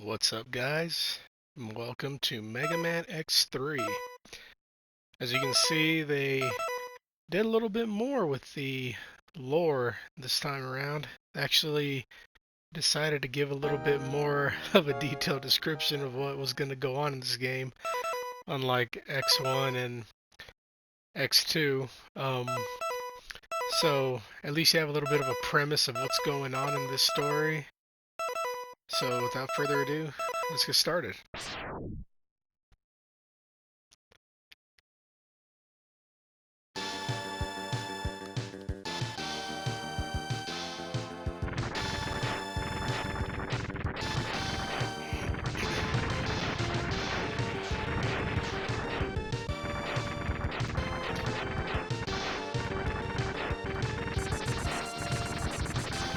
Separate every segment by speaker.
Speaker 1: What's up, guys? Welcome to Mega Man X3. As you can see, they did a little bit more with the lore this time around. Actually decided to give a little bit more of a detailed description of what was going to go on in this game, unlike X1 and X2. So at least you have a little bit of a premise of what's going on in this story. So without further ado, let's get started.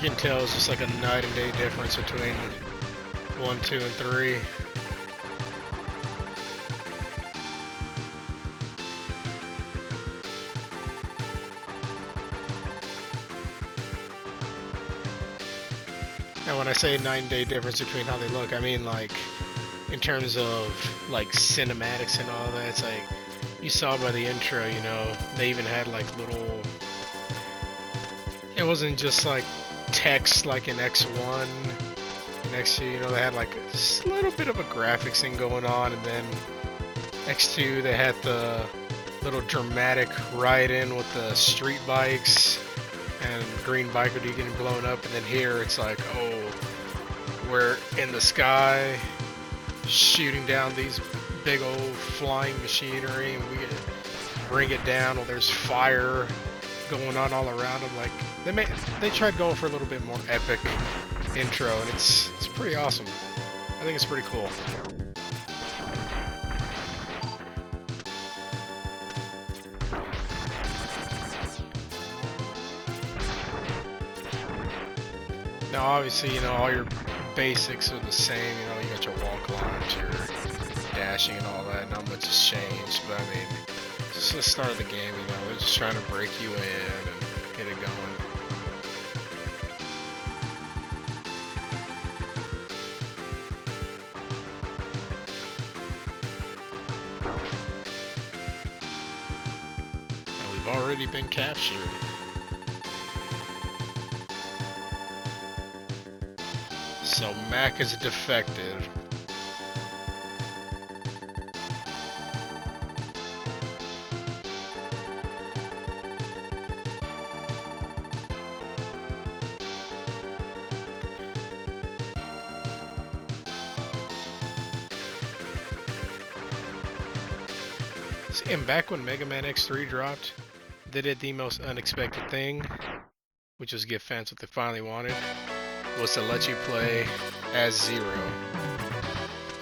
Speaker 1: You can tell it's just like a night and day difference between 1, 2, and 3. And when I say night and day difference between how they look, I mean like in terms of like cinematics and all that. It's like you saw by the intro, you know, they even had like little. It wasn't just like text like in X1 and X2, you know, they had like a little bit of a graphics thing going on, and then X2 they had the little dramatic ride-in with the street bikes and green bike would be getting blown up, and then here it's like, oh, we're in the sky shooting down these big old flying machinery, and we bring it down. Well, there's fire going on all around them. Like they tried going for a little bit more epic intro, and it's pretty awesome. I think it's pretty cool. Now, obviously, you know, all your basics are the same. You know, you got your wall climbs, your dashing, and all that. Not much has changed, but I mean, just the start of the game, you know, they're just trying to break you in and get it going. And we've already been captured. So Mac is defected. And back when Mega Man X3 dropped, they did the most unexpected thing, which was give fans what they finally wanted, was to let you play as Zero.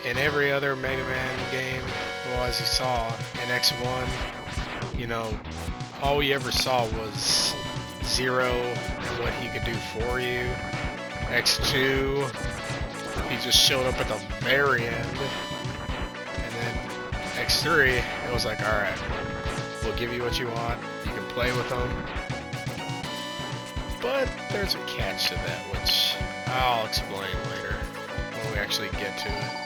Speaker 1: In every other Mega Man game, well, as you saw in X1, you know, all you ever saw was Zero and what he could do for you. X2, he just showed up at the very end. And then X3, it was like, alright, we'll give you what you want, you can play with them. But there's a catch to that, which I'll explain later when we actually get to it.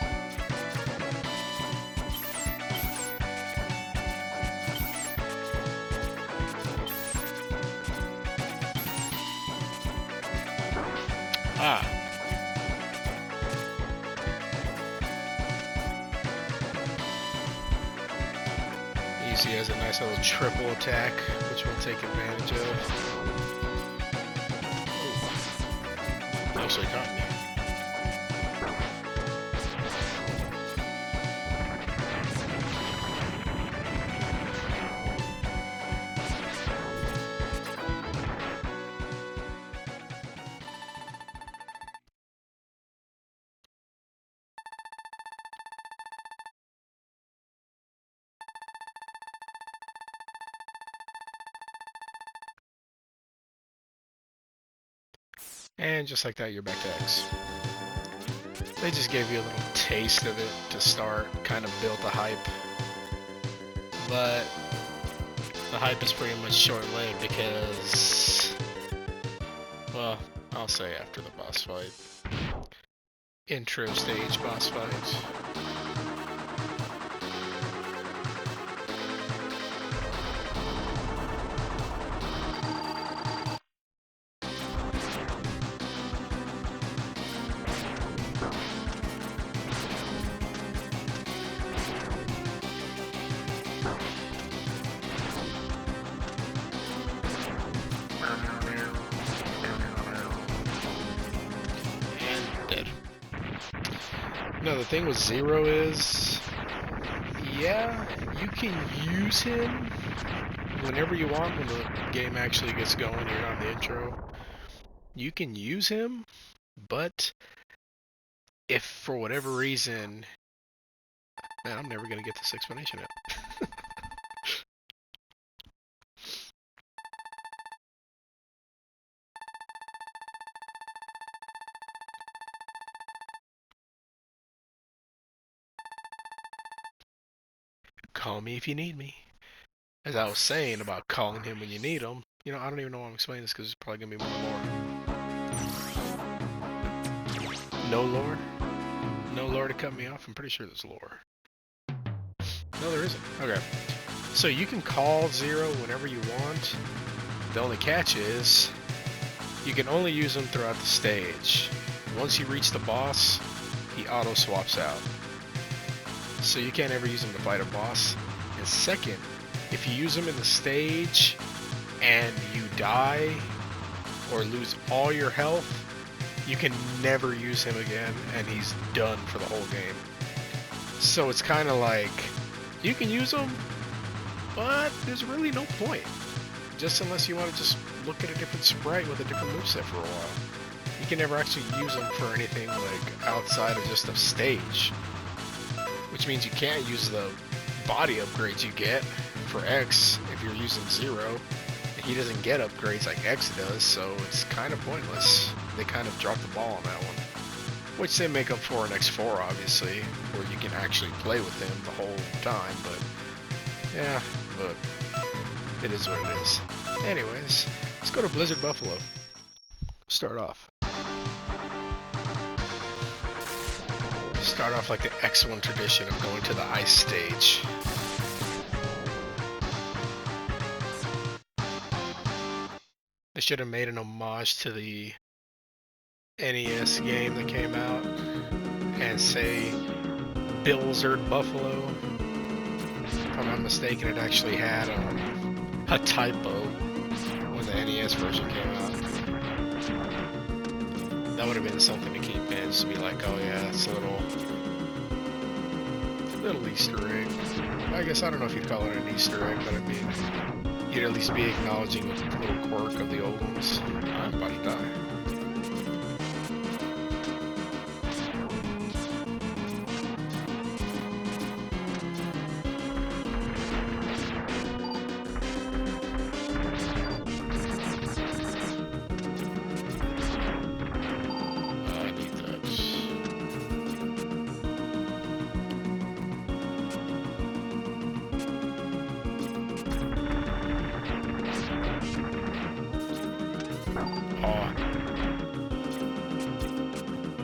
Speaker 1: Easy has a nice little triple attack, which we'll take advantage of. Actually caught me. And just like that, you're back to X. They just gave you a little taste of it to start, kind of build the hype. But the hype is pretty much short-lived because, well, I'll say after the boss fight. intro stage boss fight. No, the thing with Zero is, yeah, you can use him whenever you want when the game actually gets going. You're on the intro. You can use him, but if for whatever reason, man, I'm never gonna get this explanation out. Call me if you need me. As I was saying about calling him when you need him, you know, I don't even know why I'm explaining this because there's probably gonna be more lore. No lore? No lore to cut me off? I'm pretty sure there's lore. No, there isn't. Okay. So you can call Zero whenever you want. The only catch is you can only use him throughout the stage. Once you reach the boss, he auto swaps out. So you can't ever use him to fight a boss. And second, if you use him in the stage and you die or lose all your health, you can never use him again and he's done for the whole game. So it's kind of like, you can use him, but there's really no point. Just unless you want to just look at a different sprite with a different moveset for a while. You can never actually use him for anything like outside of just a stage. Which means you can't use the body upgrades you get for X if you're using Zero. He doesn't get upgrades like X does, so it's kind of pointless. They kind of dropped the ball on that one. Which they make up for in X4, obviously, where you can actually play with him the whole time, but yeah, but it is what it is. Anyways, let's go to Blizzard Buffalo. Start off. Start off like the X1 tradition of going to the ice stage. They should have made an homage to the NES game that came out and say Blizzard Buffalo. If I'm not mistaken, it actually had a typo when the NES version came out. That would have been something to keep in, just be like, oh yeah, it's a little Easter egg. I guess I don't know if you'd call it an Easter egg, but I mean, you'd at least be acknowledging a little quirk of the old ones. I'm about to die.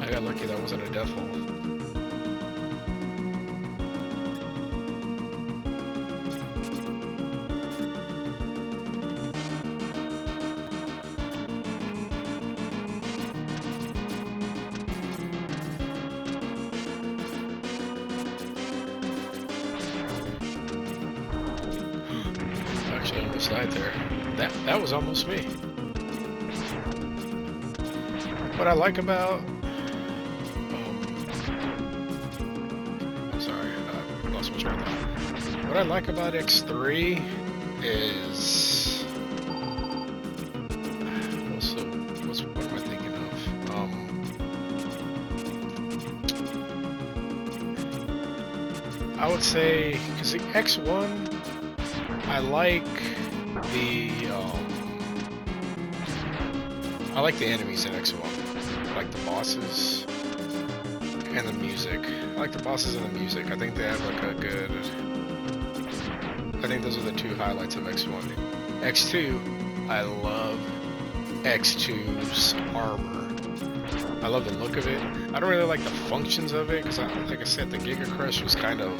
Speaker 1: I got lucky that wasn't a death hole. Actually, I almost died there. That was almost me. What I like about what I like about X3 is what am I thinking of? I would say because the X1, I like the enemies in X1. I like the bosses and the music. I like the bosses and the music. I think they have like a good. I think those are the two highlights of X1. X2, I love X2's armor. I love the look of it. I don't really like the functions of it because, like I said, the Giga Crush was kind of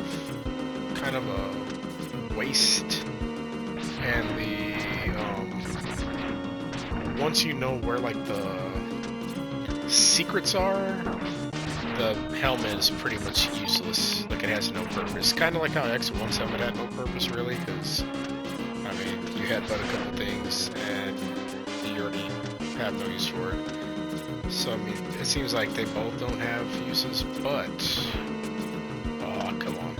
Speaker 1: a waste, and once you know where like the secrets are, the helmet is pretty much useless. Like it has no purpose. Kind of like how X1's helmet had no purpose really, because I mean you had but a couple things and you already have no use for it. So I mean it seems like they both don't have uses, but oh come on.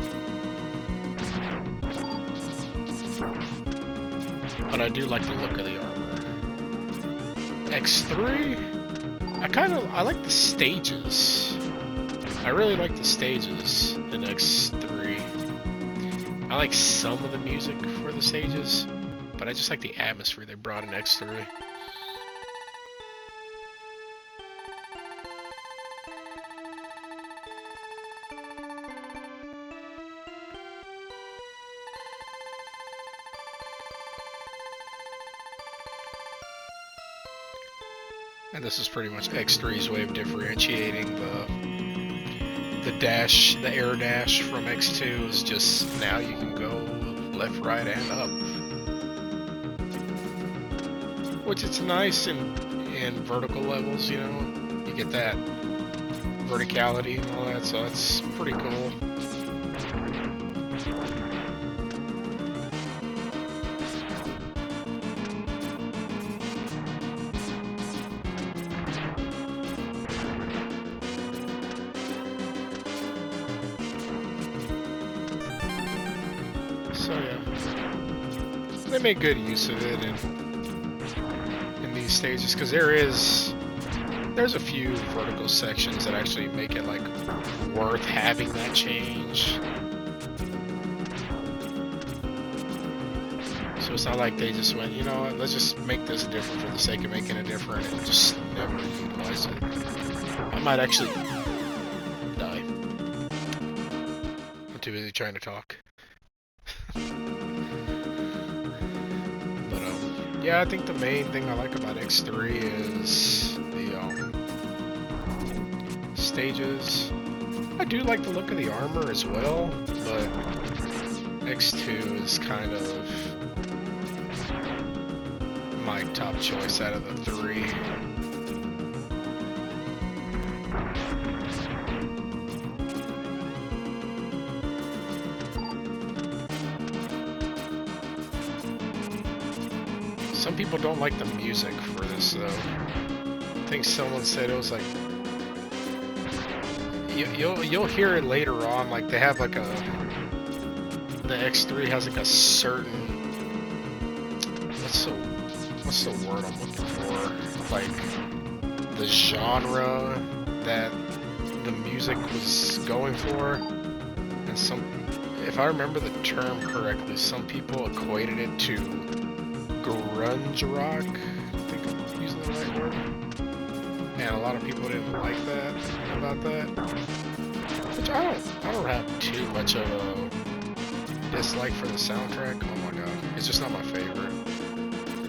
Speaker 1: But I do like the look of the armor. X3, I like the stages. I really like the stages in X3. I like some of the music for the stages, but I just like the atmosphere they brought in X3. And this is pretty much X3's way of differentiating the air dash from X2 is just now you can go left, right, and up. Which it's nice in vertical levels, you know, you get that verticality and all that, so it's pretty cool. So yeah, they make good use of it in these stages because there's a few vertical sections that actually make it like worth having that change. So it's not like they just went, you know what, let's just make this different for the sake of making it different and just never utilize it. I might actually die. I'm too busy trying to talk. But yeah, I think the main thing I like about X3 is the stages. I do like the look of the armor as well, but X2 is kind of my top choice out of the three. Some people don't like the music for this though. I think someone said it was like you'll hear it later on. Like they have like the X3 has like a certain what's the word I'm looking for? Like the genre that the music was going for, and if I remember the term correctly, some people equated it to grunge rock. I think I'm using the right word. And a lot of people didn't like that about that. Which I don't have too much of a dislike for the soundtrack. Oh my god. It's just not my favorite.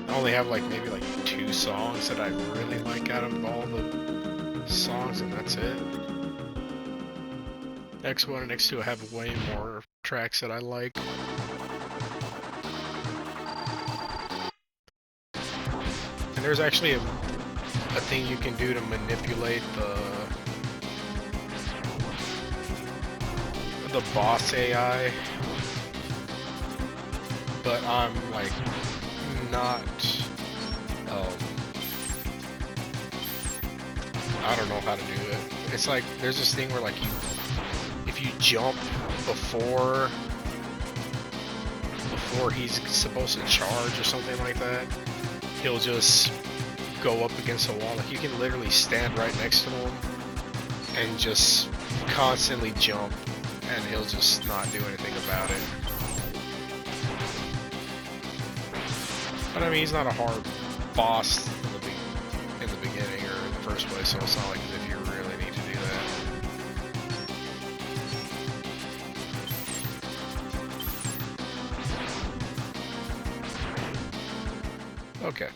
Speaker 1: I only have like maybe like 2 songs that I really like out of all the songs, and that's it. X1 and X2 have way more tracks that I like. And there's actually a thing you can do to manipulate the boss AI, but I'm like not I don't know how to do it. It's like there's this thing where like if you jump before he's supposed to charge or something like that, he'll just go up against a wall. Like you can literally stand right next to him and just constantly jump, and he'll just not do anything about it. But I mean, he's not a hard boss in the beginning or in the first place, so it's not like as if you really need to do that. Okay.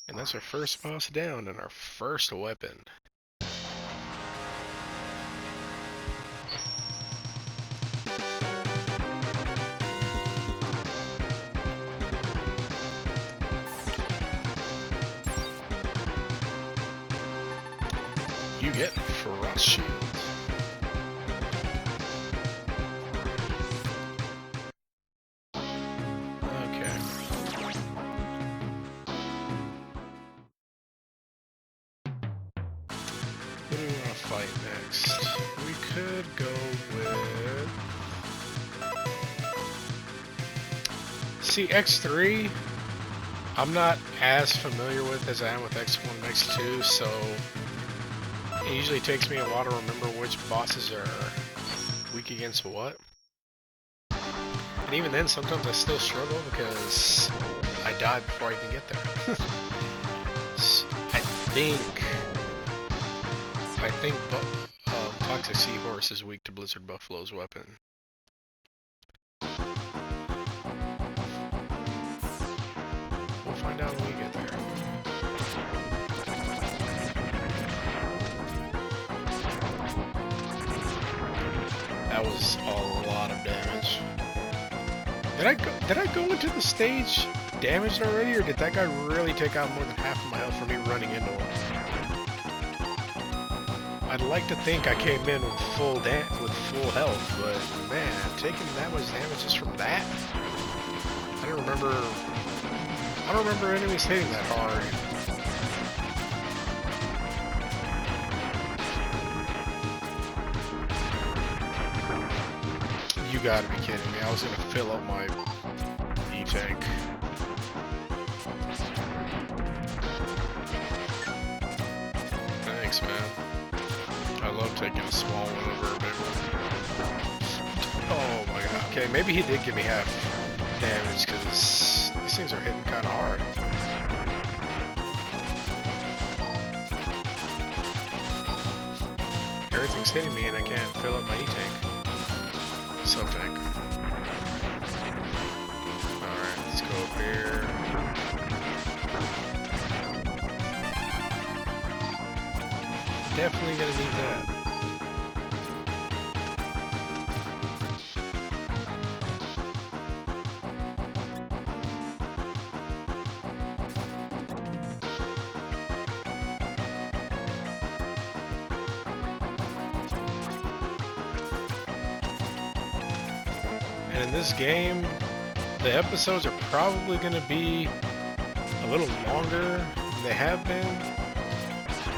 Speaker 1: And that's our first boss down and our first weapon. You get Frost Shield. Okay. Who do we want to fight next? We could go with... See, X3, I'm not as familiar with as I am with X1 and X2, so it usually takes me a while to remember which bosses are weak against what. And even then, sometimes I still struggle because I died before I even get there. I think Toxic Seahorse is weak to Blizzard Buffalo's weapon. We'll find out when we get there. That was a lot of damage. Did I go into the stage damaged already, or did that guy really take out more than half of my health for me running into him? I'd like to think I came in with full health, but man, taking that much damage just from that? I don't remember enemies hitting that hard. You gotta be kidding me. I was gonna fill up my E-tank. Thanks, man. I love taking a small one over a big one. Oh my god. Okay, maybe he did give me half damage because these things are hitting kind of hard. Everything's hitting me and I can't fill up my E-tank. Sub-tank. Alright, let's go up here. Definitely gonna need that. And in this game, the episodes are probably going to be a little longer than they have been.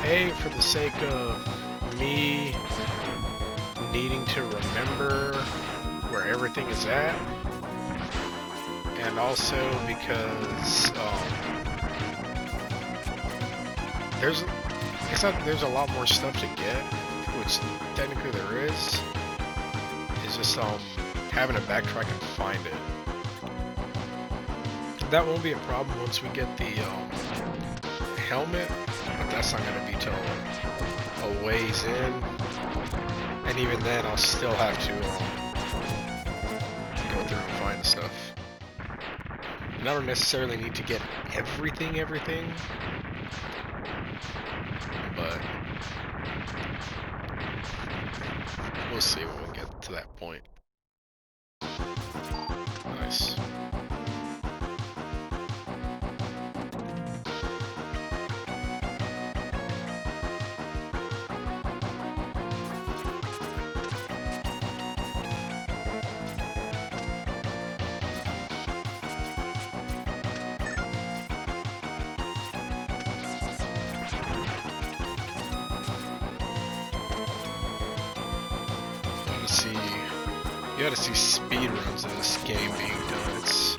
Speaker 1: A, for the sake of me needing to remember where everything is at. And also because there's a lot more stuff to get, which technically there is. It's just having to backtrack and find it. That won't be a problem once we get the helmet, but that's not going to be till a ways in. And even then, I'll still have to go through and find stuff. And I don't necessarily need to get everything, but we'll see when we get to that point. Nice. You gotta see speed runs of this game being done. It's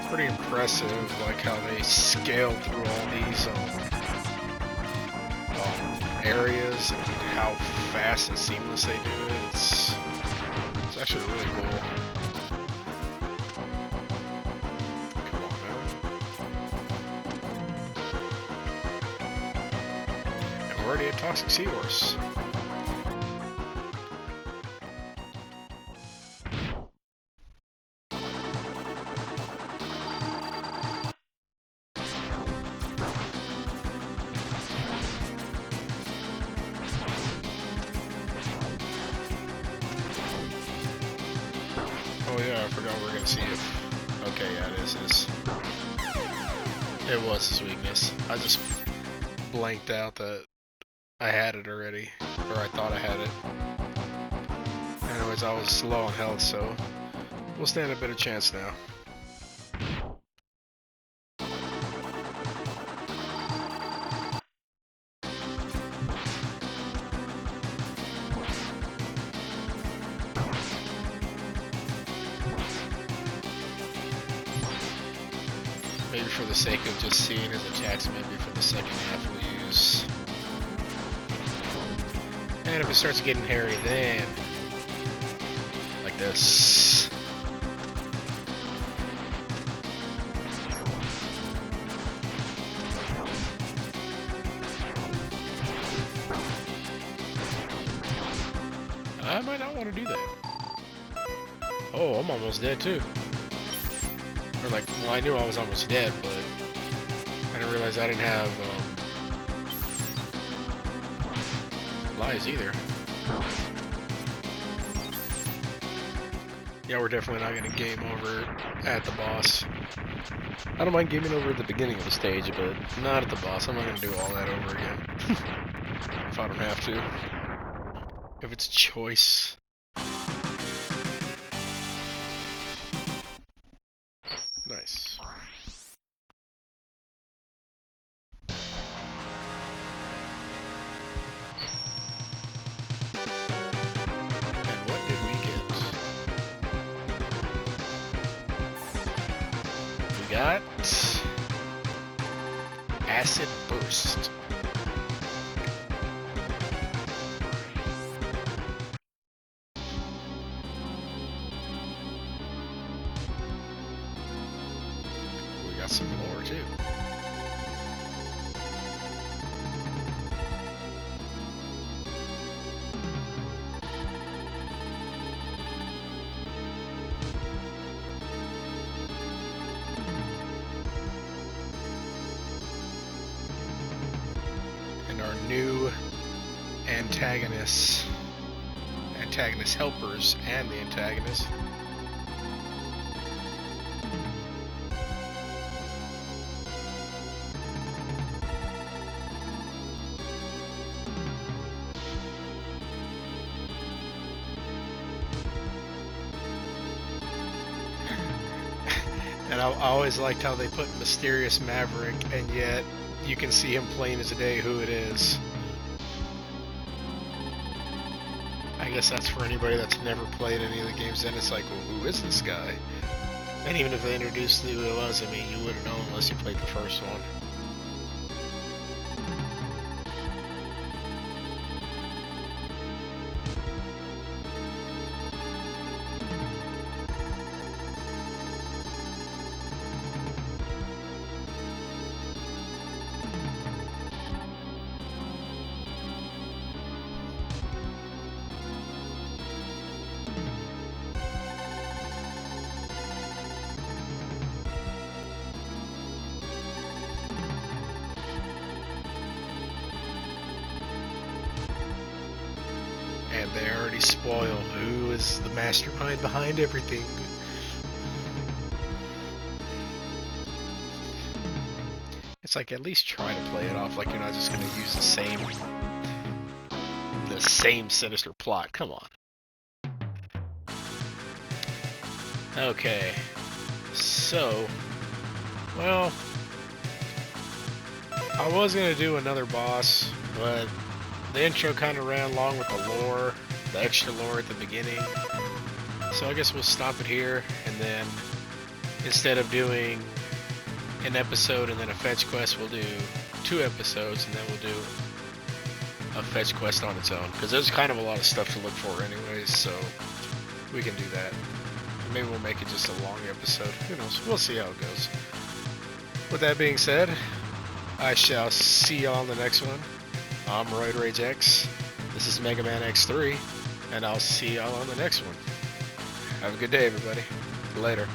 Speaker 1: pretty impressive, like how they scale through all these areas and how fast and seamless they do it. It's actually really cool. Come on, man. already at Toxic Seahorse. Oh yeah, I forgot we were gonna see if... Okay, yeah, it is. It was his weakness. I just blanked out that I had it already, or I thought I had it. Anyways, I was low on health, so we'll stand a better chance now. Maybe for the sake of just seeing his attacks, maybe for the second half we'll use. And if it starts getting hairy, then like this. I might not want to do that. Oh, I'm almost dead too. Or like, well, I knew I was almost dead, but I didn't realize I didn't have lives either. Yeah, we're definitely not gonna game over at the boss. I don't mind gaming over at the beginning of the stage, but not at the boss. I'm not gonna do all that over again. If I don't have to. If it's a choice. Nice. And what did we get? We got Acid Burst. We got some more too. And our new antagonists, antagonist helpers, and the antagonist. And I always liked how they put Mysterious Maverick, and yet you can see him plain as a day who it is. I guess that's for anybody that's never played any of the games, then it's like, well, who is this guy? And even if they introduced who it was, I mean, you wouldn't know unless you played the first one. And they already spoil who is the mastermind behind everything. It's like, at least try to play it off like you're not just going to use the same sinister plot. Come on. Okay. So, well, I was going to do another boss, but the intro kind of ran along with the lore, the extra lore at the beginning. So I guess we'll stop it here, and then instead of doing an episode and then a fetch quest, we'll do 2 episodes, and then we'll do a fetch quest on its own. Because there's kind of a lot of stuff to look for anyways, so we can do that. Maybe we'll make it just a long episode. Who knows? We'll see how it goes. With that being said, I shall see y'all on the next one. I'm Roid Rage X. This is Mega Man X3, and I'll see y'all on the next one. Have a good day, everybody. Later.